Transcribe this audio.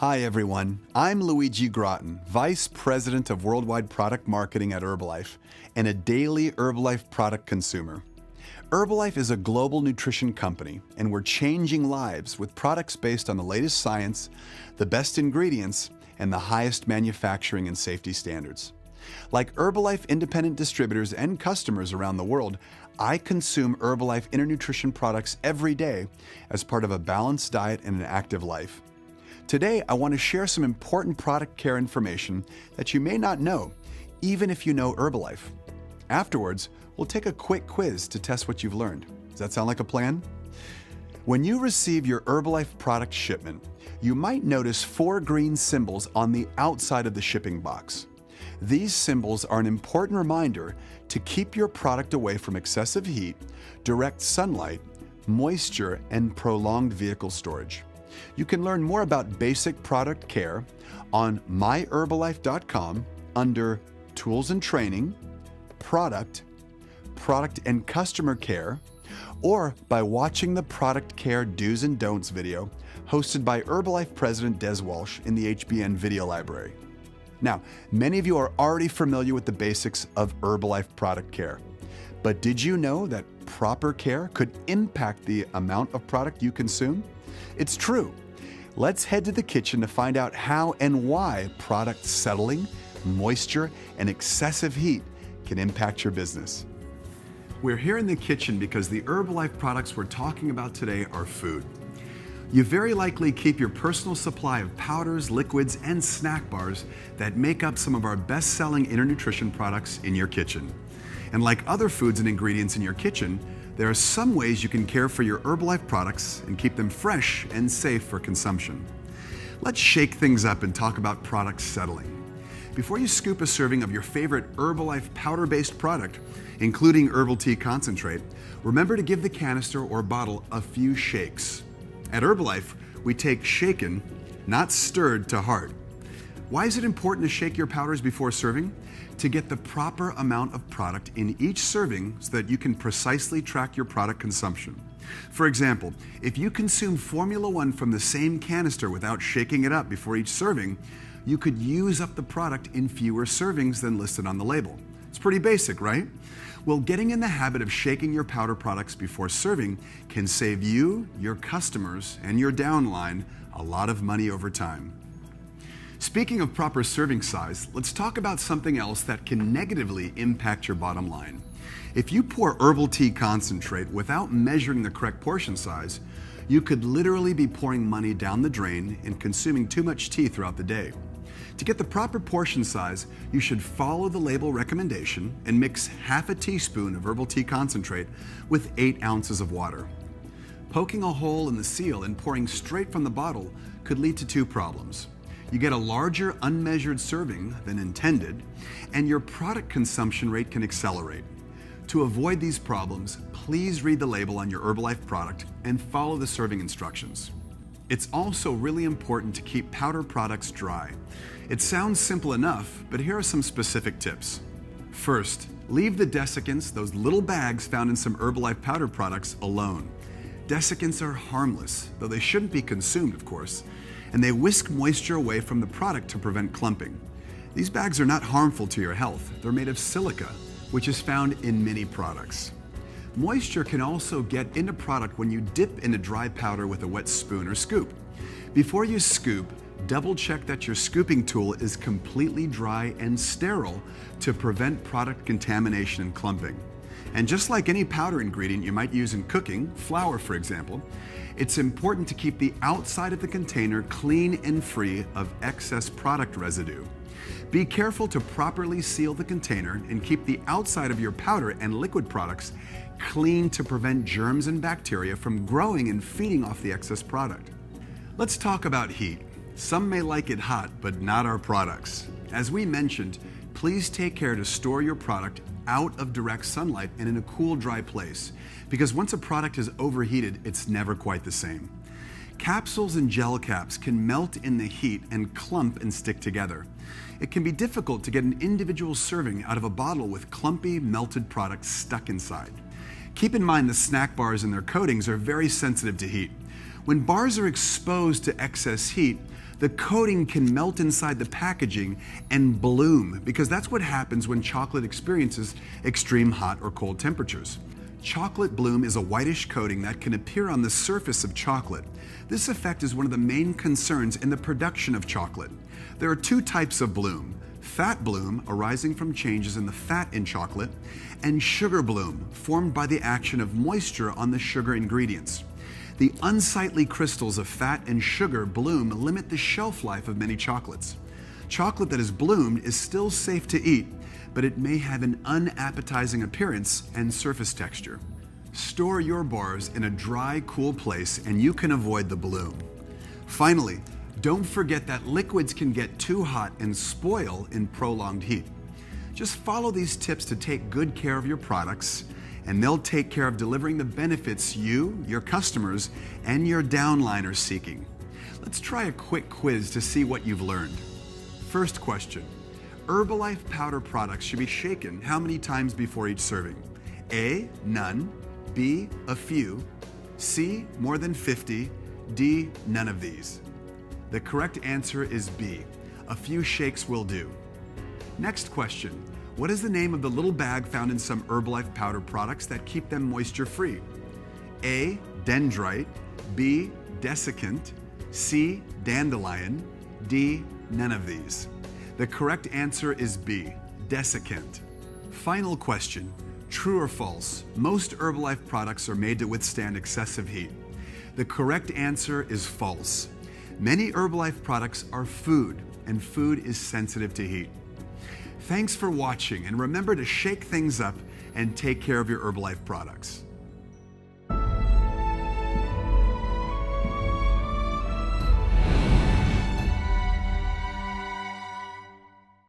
Hi everyone, I'm Luigi Groton, Vice President of Worldwide Product Marketing at Herbalife and a daily Herbalife product consumer. Herbalife is a global nutrition company and we're changing lives with products based on the latest science, the best ingredients, and the highest manufacturing and safety standards. Like Herbalife independent distributors and customers around the world, I consume Herbalife nutrition products every day as part of a balanced diet and an active life. Today, I want to share some important product care information that you may not know, even if you know Herbalife. Afterwards, we'll take a quick quiz to test what you've learned. Does that sound like a plan? When you receive your Herbalife product shipment, you might notice 4 green symbols on the outside of the shipping box. These symbols are an important reminder to keep your product away from excessive heat, direct sunlight, moisture, and prolonged vehicle storage. You can learn more about basic product care on myherbalife.com under Tools and Training, Product and Customer Care, or by watching the Product Care Do's and Don'ts video hosted by Herbalife President Des Walsh in the HBN Video Library. Now, many of you are already familiar with the basics of Herbalife product care, but did you know that proper care could impact the amount of product you consume? It's true. Let's head to the kitchen to find out how and why product settling, moisture, and excessive heat can impact your business. We're here in the kitchen because the Herbalife products we're talking about today are food. You very likely keep your personal supply of powders, liquids, and snack bars that make up some of our best-selling nutrition products in your kitchen. And like other foods and ingredients in your kitchen, there are some ways you can care for your Herbalife products and keep them fresh and safe for consumption. Let's shake things up and talk about product settling. Before you scoop a serving of your favorite Herbalife powder-based product, including herbal tea concentrate, remember to give the canister or bottle a few shakes. At Herbalife, we take shaken, not stirred, to heart. Why is it important to shake your powders before serving? To get the proper amount of product in each serving so that you can precisely track your product consumption. For example, if you consume Formula One from the same canister without shaking it up before each serving, you could use up the product in fewer servings than listed on the label. It's pretty basic, right? Well, getting in the habit of shaking your powder products before serving can save you, your customers, and your downline a lot of money over time. Speaking of proper serving size, let's talk about something else that can negatively impact your bottom line. If you pour herbal tea concentrate without measuring the correct portion size, you could literally be pouring money down the drain and consuming too much tea throughout the day. To get the proper portion size, you should follow the label recommendation and mix half a teaspoon of herbal tea concentrate with 8 ounces of water. Poking a hole in the seal and pouring straight from the bottle could lead to 2 problems. You get a larger unmeasured serving than intended, and your product consumption rate can accelerate. To avoid these problems, please read the label on your Herbalife product and follow the serving instructions. It's also really important to keep powder products dry. It sounds simple enough, but here are some specific tips. First, leave the desiccants, those little bags found in some Herbalife powder products, alone. Desiccants are harmless, though they shouldn't be consumed, of course, and they whisk moisture away from the product to prevent clumping. These bags are not harmful to your health. They're made of silica, which is found in many products. Moisture can also get into product when you dip into dry powder with a wet spoon or scoop. Before you scoop, double check that your scooping tool is completely dry and sterile to prevent product contamination and clumping. And just like any powder ingredient you might use in cooking, flour for example, it's important to keep the outside of the container clean and free of excess product residue. Be careful to properly seal the container and keep the outside of your powder and liquid products clean to prevent germs and bacteria from growing and feeding off the excess product. Let's talk about heat. Some may like it hot, but not our products. As we mentioned, please take care to store your product out of direct sunlight and in a cool, dry place, because once a product is overheated, it's never quite the same. Capsules and gel caps can melt in the heat and clump and stick together. It can be difficult to get an individual serving out of a bottle with clumpy, melted products stuck inside. Keep in mind the snack bars and their coatings are very sensitive to heat. When bars are exposed to excess heat, the coating can melt inside the packaging and bloom, because that's what happens when chocolate experiences extreme hot or cold temperatures. Chocolate bloom is a whitish coating that can appear on the surface of chocolate. This effect is one of the main concerns in the production of chocolate. There are two types of bloom: fat bloom, arising from changes in the fat in chocolate, and sugar bloom, formed by the action of moisture on the sugar ingredients. The unsightly crystals of fat and sugar bloom limit the shelf life of many chocolates. Chocolate that is bloomed is still safe to eat, but it may have an unappetizing appearance and surface texture. Store your bars in a dry, cool place and you can avoid the bloom. Finally, don't forget that liquids can get too hot and spoil in prolonged heat. Just follow these tips to take good care of your products, and they'll take care of delivering the benefits you, your customers, and your downline are seeking. Let's try a quick quiz to see what you've learned. First question: Herbalife powder products should be shaken how many times before each serving? A, none; B, a few; C, more than 50; D, none of these. The correct answer is B. A few shakes will do. Next question: What is the name of the little bag found in some Herbalife powder products that keep them moisture-free? A, dendrite; B, desiccant; C, dandelion; D, none of these. The correct answer is B, desiccant. Final question: True or false? Most Herbalife products are made to withstand excessive heat. The correct answer is false. Many Herbalife products are food, and food is sensitive to heat. Thanks for watching, and remember to shake things up and take care of your Herbalife products.